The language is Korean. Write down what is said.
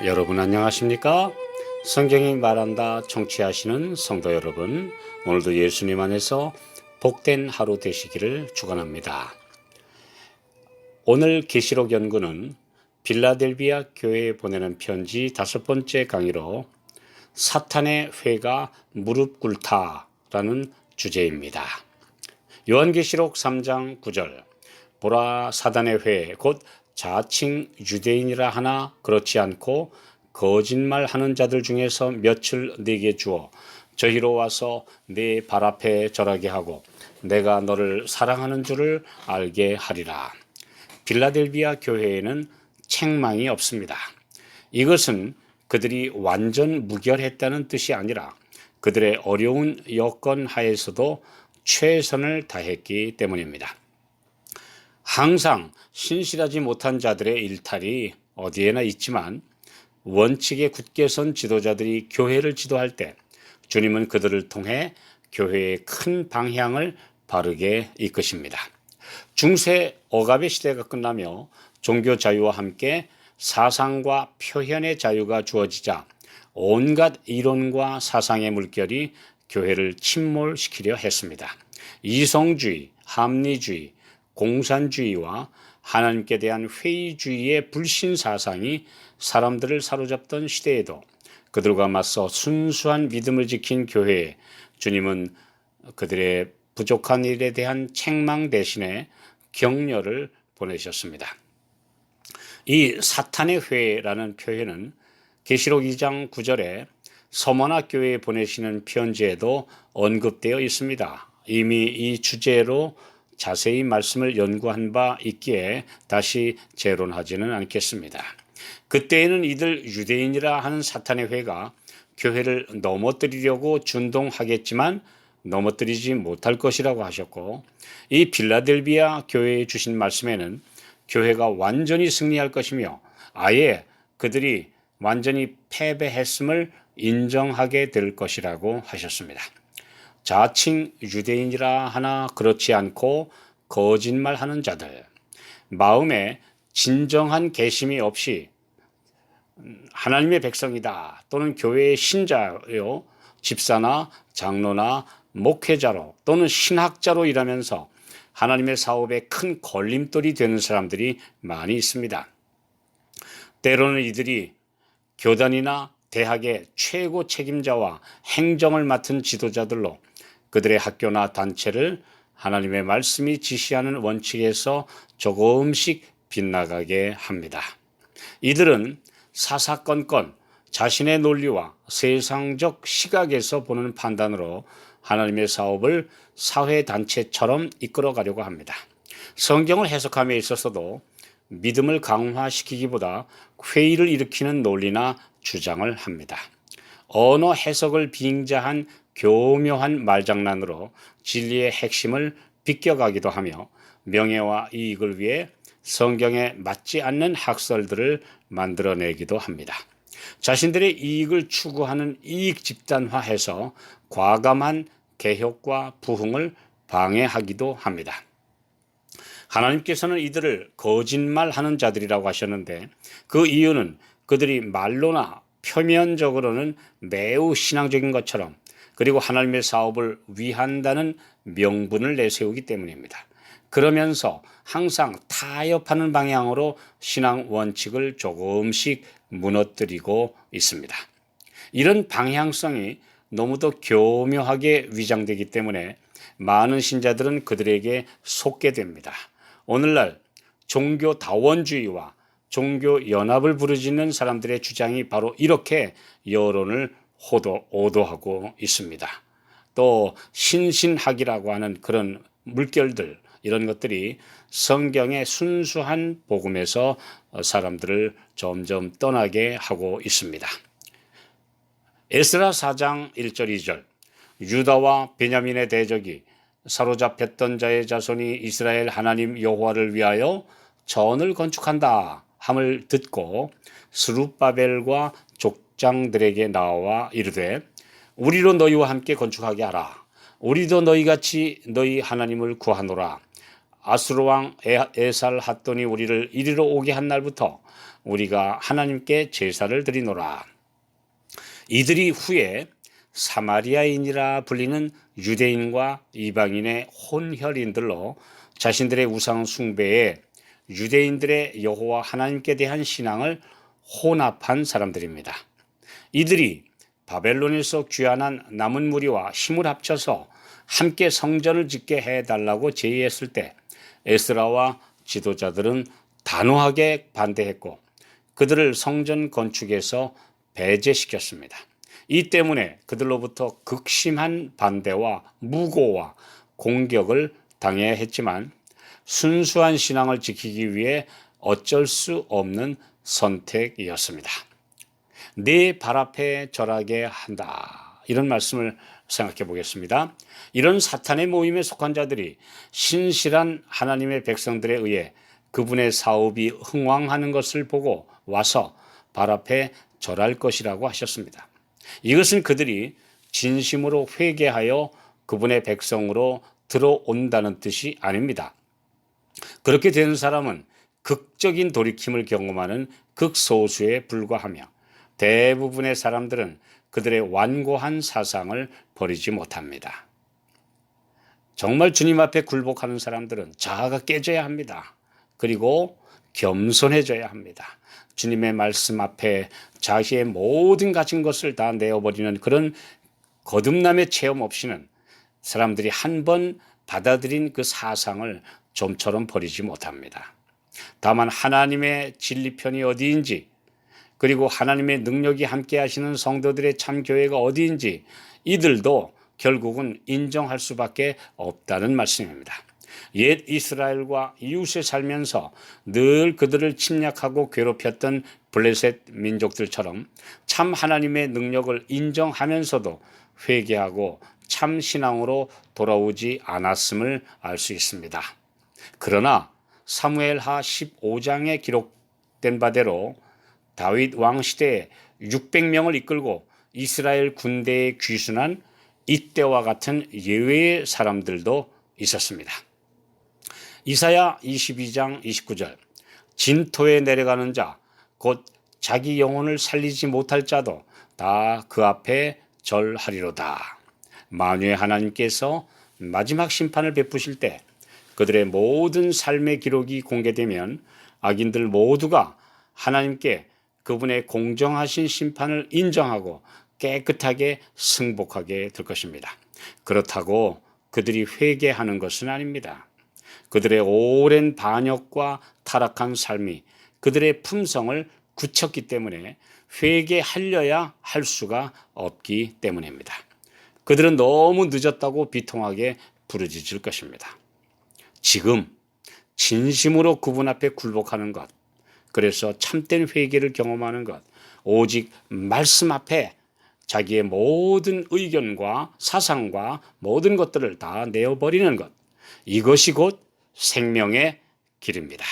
여러분 안녕하십니까? 성경이 말한다 청취하시는 성도 여러분, 오늘도 예수님 안에서 복된 하루 되시기를 축원합니다. 오늘 계시록 연구는 빌라델비아 교회에 보내는 편지 5번째 강의로 사탄의 회가 무릎 꿇다라는 주제입니다. 요한계시록 3장 9절, 보라 사단의 회 곧 자칭 유대인이라 하나 그렇지 않고 거짓말하는 자들 중에서 몇을 네게 주어 저희로 와서 네 발 앞에 절하게 하고 내가 너를 사랑하는 줄을 알게 하리라. 빌라델비아 교회에는 책망이 없습니다. 이것은 그들이 완전 무결했다는 뜻이 아니라 그들의 어려운 여건 하에서도 최선을 다했기 때문입니다. 항상 신실하지 못한 자들의 일탈이 어디에나 있지만 원칙에 굳게 선 지도자들이 교회를 지도할 때 주님은 그들을 통해 교회의 큰 방향을 바르게 이끄십니다. 중세 억압의 시대가 끝나며 종교 자유와 함께 사상과 표현의 자유가 주어지자 온갖 이론과 사상의 물결이 교회를 침몰시키려 했습니다. 이성주의, 합리주의, 공산주의와 하나님께 대한 회의주의의 불신 사상이 사람들을 사로잡던 시대에도 그들과 맞서 순수한 믿음을 지킨 교회에 주님은 그들의 부족한 일에 대한 책망 대신에 격려를 보내셨습니다. 이 사탄의 회라는 표현은 계시록 2장 9절에 서머나 교회에 보내시는 편지에도 언급되어 있습니다. 이미 이 주제로 자세히 말씀을 연구한 바 있기에 다시 재론하지는 않겠습니다. 그때에는 이들 유대인이라 하는 사탄의 회가 교회를 넘어뜨리려고 준동하겠지만 넘어뜨리지 못할 것이라고 하셨고, 이 빌라델비아 교회에 주신 말씀에는 교회가 완전히 승리할 것이며 아예 그들이 완전히 패배했음을 인정하게 될 것이라고 하셨습니다. 자칭 유대인이라 하나 그렇지 않고 거짓말하는 자들, 마음에 진정한 개심이 없이 하나님의 백성이다 또는 교회의 신자요, 집사나 장로나 목회자로 또는 신학자로 일하면서 하나님의 사업에 큰 걸림돌이 되는 사람들이 많이 있습니다. 때로는 이들이 교단이나 대학의 최고 책임자와 행정을 맡은 지도자들로 그들의 학교나 단체를 하나님의 말씀이 지시하는 원칙에서 조금씩 빗나가게 합니다. 이들은 사사건건 자신의 논리와 세상적 시각에서 보는 판단으로 하나님의 사업을 사회단체처럼 이끌어가려고 합니다. 성경을 해석함에 있어서도 믿음을 강화시키기보다 회의를 일으키는 논리나 주장을 합니다. 언어 해석을 빙자한 교묘한 말장난으로 진리의 핵심을 비껴가기도 하며 명예와 이익을 위해 성경에 맞지 않는 학설들을 만들어내기도 합니다. 자신들의 이익을 추구하는 이익 집단화해서 과감한 개혁과 부흥을 방해하기도 합니다. 하나님께서는 이들을 거짓말하는 자들이라고 하셨는데 그 이유는 그들이 말로나 표면적으로는 매우 신앙적인 것처럼 그리고 하나님의 사업을 위한다는 명분을 내세우기 때문입니다. 그러면서 항상 타협하는 방향으로 신앙 원칙을 조금씩 무너뜨리고 있습니다. 이런 방향성이 너무도 교묘하게 위장되기 때문에 많은 신자들은 그들에게 속게 됩니다. 오늘날 종교다원주의와 종교연합을 부르짖는 사람들의 주장이 바로 이렇게 여론을 오도하고 있습니다. 또 신신학이라고 하는 그런 물결들, 이런 것들이 성경의 순수한 복음에서 사람들을 점점 떠나게 하고 있습니다. 에스라 4장 1절 2절, 유다와 베냐민의 대적이 사로잡혔던 자의 자손이 이스라엘 하나님 여호와를 위하여 전을 건축한다 함을 듣고 스룹바벨과 족장들에게 나와 이르되 우리로 너희와 함께 건축하게 하라. 우리도 너희같이 너희 하나님을 구하노라. 아수르 왕 에살핫돈이 우리를 이리로 오게 한 날부터 우리가 하나님께 제사를 드리노라. 이들이 후에 사마리아인이라 불리는 유대인과 이방인의 혼혈인들로 자신들의 우상 숭배에 유대인들의 여호와 하나님께 대한 신앙을 혼합한 사람들입니다. 이들이 바벨론에서 귀환한 남은 무리와 힘을 합쳐서 함께 성전을 짓게 해달라고 제의했을 때 에스라와 지도자들은 단호하게 반대했고 그들을 성전 건축에서 배제시켰습니다. 이 때문에 그들로부터 극심한 반대와 무고와 공격을 당해야 했지만 순수한 신앙을 지키기 위해 어쩔 수 없는 선택이었습니다. 내 발 앞에 절하게 한다. 이런 말씀을 생각해 보겠습니다. 이런 사탄의 모임에 속한 자들이 신실한 하나님의 백성들에 의해 그분의 사업이 흥왕하는 것을 보고 와서 발 앞에 절할 것이라고 하셨습니다. 이것은 그들이 진심으로 회개하여 그분의 백성으로 들어온다는 뜻이 아닙니다. 그렇게 된 사람은 극적인 돌이킴을 경험하는 극소수에 불과하며 대부분의 사람들은 그들의 완고한 사상을 버리지 못합니다. 정말 주님 앞에 굴복하는 사람들은 자아가 깨져야 합니다. 그리고 겸손해져야 합니다. 주님의 말씀 앞에 자기의 모든 가진 것을 다 내어버리는 그런 거듭남의 체험 없이는 사람들이 한 번 받아들인 그 사상을 좀처럼 버리지 못합니다. 다만 하나님의 진리편이 어디인지 그리고 하나님의 능력이 함께 하시는 성도들의 참 교회가 어디인지 이들도 결국은 인정할 수밖에 없다는 말씀입니다. 옛 이스라엘과 이웃에 살면서 늘 그들을 침략하고 괴롭혔던 블레셋 민족들처럼 참 하나님의 능력을 인정하면서도 회개하고 참 신앙으로 돌아오지 않았음을 알 수 있습니다. 그러나 사무엘하 15장에 기록된 바대로 다윗 왕 시대에 600명을 이끌고 이스라엘 군대에 귀순한 이때와 같은 예외의 사람들도 있었습니다. 이사야 22장 29절 진토에 내려가는 자 곧 자기 영혼을 살리지 못할 자도 다 그 앞에 절하리로다. 만유의 하나님께서 마지막 심판을 베푸실 때 그들의 모든 삶의 기록이 공개되면 악인들 모두가 하나님께 그분의 공정하신 심판을 인정하고 깨끗하게 승복하게 될 것입니다. 그렇다고 그들이 회개하는 것은 아닙니다. 그들의 오랜 반역과 타락한 삶이 그들의 품성을 굳혔기 때문에 회개하려야 할 수가 없기 때문입니다. 그들은 너무 늦었다고 비통하게 부르짖을 것입니다. 지금 진심으로 그분 앞에 굴복하는 것, 그래서 참된 회개를 경험하는 것, 오직 말씀 앞에 자기의 모든 의견과 사상과 모든 것들을 다 내어버리는 것, 이것이 곧 생명의 길입니다.